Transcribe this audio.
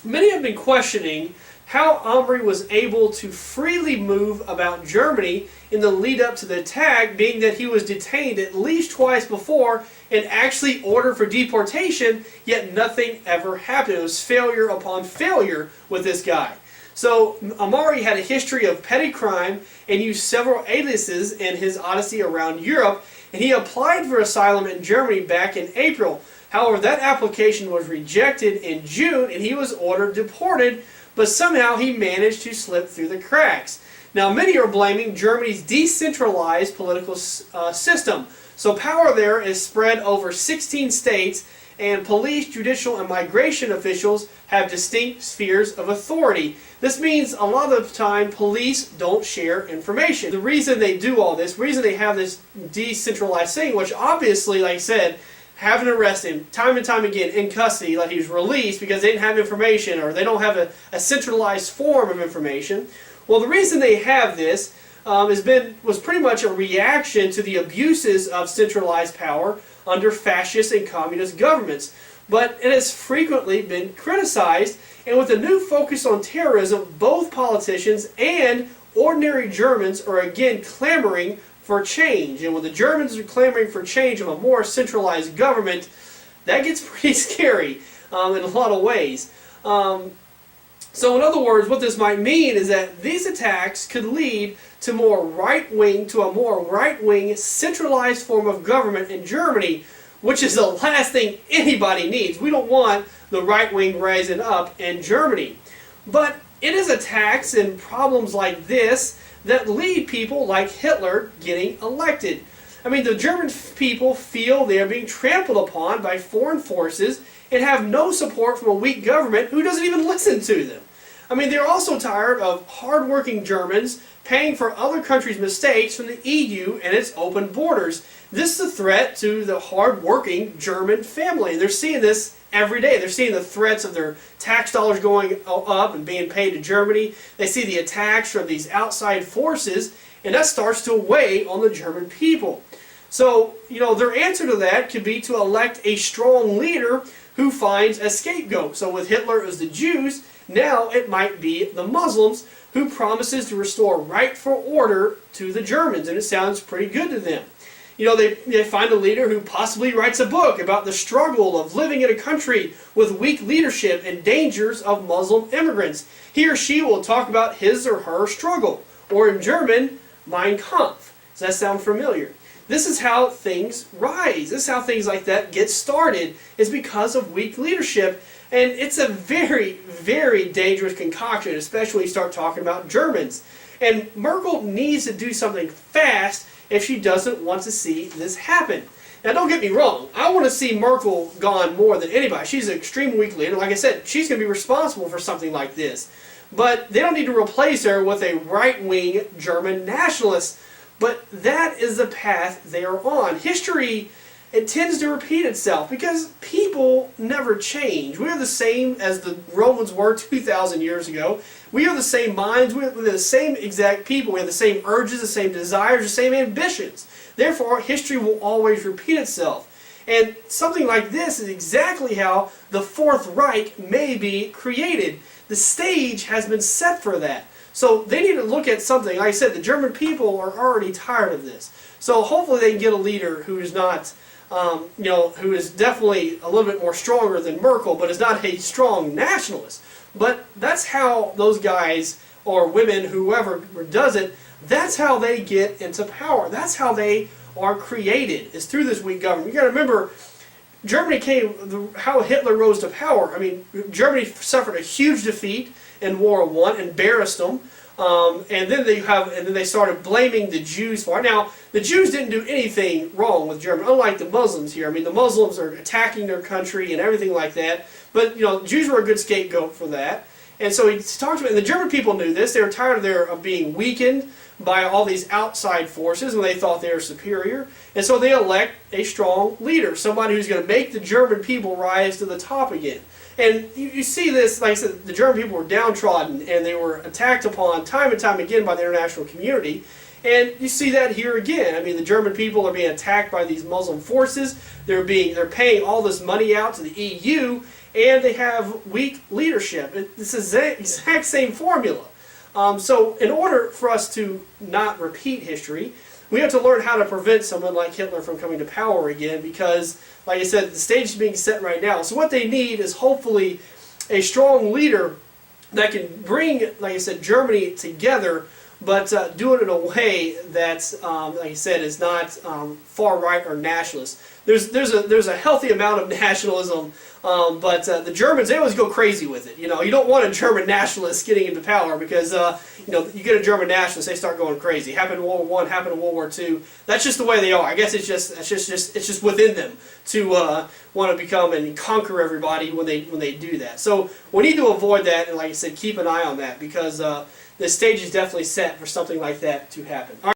Many have been questioning how Omri was able to freely move about Germany in the lead up to the attack, being that he was detained at least twice before and actually ordered for deportation, yet nothing ever happened. It was failure upon failure with this guy. So Omri had a history of petty crime and used several aliases in his odyssey around Europe, and he applied for asylum in Germany back in April. However, that application was rejected in June and he was ordered deported, but somehow he managed to slip through the cracks. Now, many are blaming Germany's decentralized political system. So power there is spread over 16 states, and police, judicial, and migration officials have distinct spheres of authority. This means a lot of the time police don't share information. The reason they do all this, the reason they have this decentralized thing, which obviously, like I said, having arrested him time and time again in custody, like he was released because they didn't have information or they don't have a centralized form of information. Well, the reason they have this was pretty much a reaction to the abuses of centralized power under fascist and communist governments. But it has frequently been criticized, and with a new focus on terrorism, both politicians and ordinary Germans are again clamoring for change. And when the Germans are clamoring for change of a more centralized government, that gets pretty scary in a lot of ways. So in other words, what this might mean is that these attacks could lead to a more right-wing centralized form of government in Germany, which is the last thing anybody needs. We don't want the right wing rising up in Germany. But it is attacks and problems like this that lead people like Hitler getting elected. I mean, the German people feel they are being trampled upon by foreign forces and have no support from a weak government who doesn't even listen to them. I mean, they're also tired of hard-working Germans paying for other countries' mistakes from the EU and its open borders. This is a threat to the hard-working German family. They're seeing this every day. They're seeing the threats of their tax dollars going up and being paid to Germany. They see the attacks from these outside forces, and that starts to weigh on the German people. So, their answer to that could be to elect a strong leader who finds a scapegoat. So with Hitler, it was the Jews. Now it might be the Muslims, who promises to restore rightful order to the Germans, and it sounds pretty good to them. They find a leader who possibly writes a book about the struggle of living in a country with weak leadership and dangers of Muslim immigrants. He or she will talk about his or her struggle, or in German, Mein Kampf. Does that sound familiar? This is how things rise. This is how things like that get started, is because of weak leadership. And it's a very, very dangerous concoction, especially when you start talking about Germans. And Merkel needs to do something fast if she doesn't want to see this happen. Now, don't get me wrong. I want to see Merkel gone more than anybody. She's an extreme weak leader. Like I said, she's going to be responsible for something like this. But they don't need to replace her with a right-wing German nationalist. But that is the path they are on. History, it tends to repeat itself because people never change. We are the same as the Romans were 2,000 years ago. We are the same minds. We're the same exact people. We have the same urges, the same desires, the same ambitions. Therefore, history will always repeat itself. And something like this is exactly how the Fourth Reich may be created. The stage has been set for that. So they need to look at something. Like I said, the German people are already tired of this. So hopefully they can get a leader who is not, who is definitely a little bit more stronger than Merkel, but is not a strong nationalist. But that's how those guys or women, whoever does it, that's how they get into power. That's how they are created, is through this weak government. You got to remember, Germany how Hitler rose to power. I mean, Germany suffered a huge defeat in World War I, embarrassed them, and then they started blaming the Jews for it. Now, the Jews didn't do anything wrong with Germany, unlike the Muslims here. I mean, the Muslims are attacking their country and everything like that, but Jews were a good scapegoat for that. And so he talked about, and the German people knew this. They were tired of being weakened by all these outside forces, and they thought they were superior. And so they elect a strong leader, somebody who's going to make the German people rise to the top again. And you see this, like I said, the German people were downtrodden, and they were attacked upon time and time again by the international community. And you see that here again. I mean, the German people are being attacked by these Muslim forces. They're paying all this money out to the EU, and they have weak leadership. It's the exact same formula. So in order for us to not repeat history, we have to learn how to prevent someone like Hitler from coming to power again, because, like I said, the stage is being set right now. So what they need is hopefully a strong leader that can bring, like I said, Germany together, but do it in a way that, like I said, is not far right or nationalist. There's a healthy amount of nationalism, but the Germans, they always go crazy with it. You know, you don't want a German nationalist getting into power, because you know, you get a German nationalist, they start going crazy. Happened in World War I, happened in World War II. That's just the way they are. I guess it's just within them to want to become and conquer everybody when they do that. So we need to avoid that, and like I said, keep an eye on that, because the stage is definitely set for something like that to happen. All right.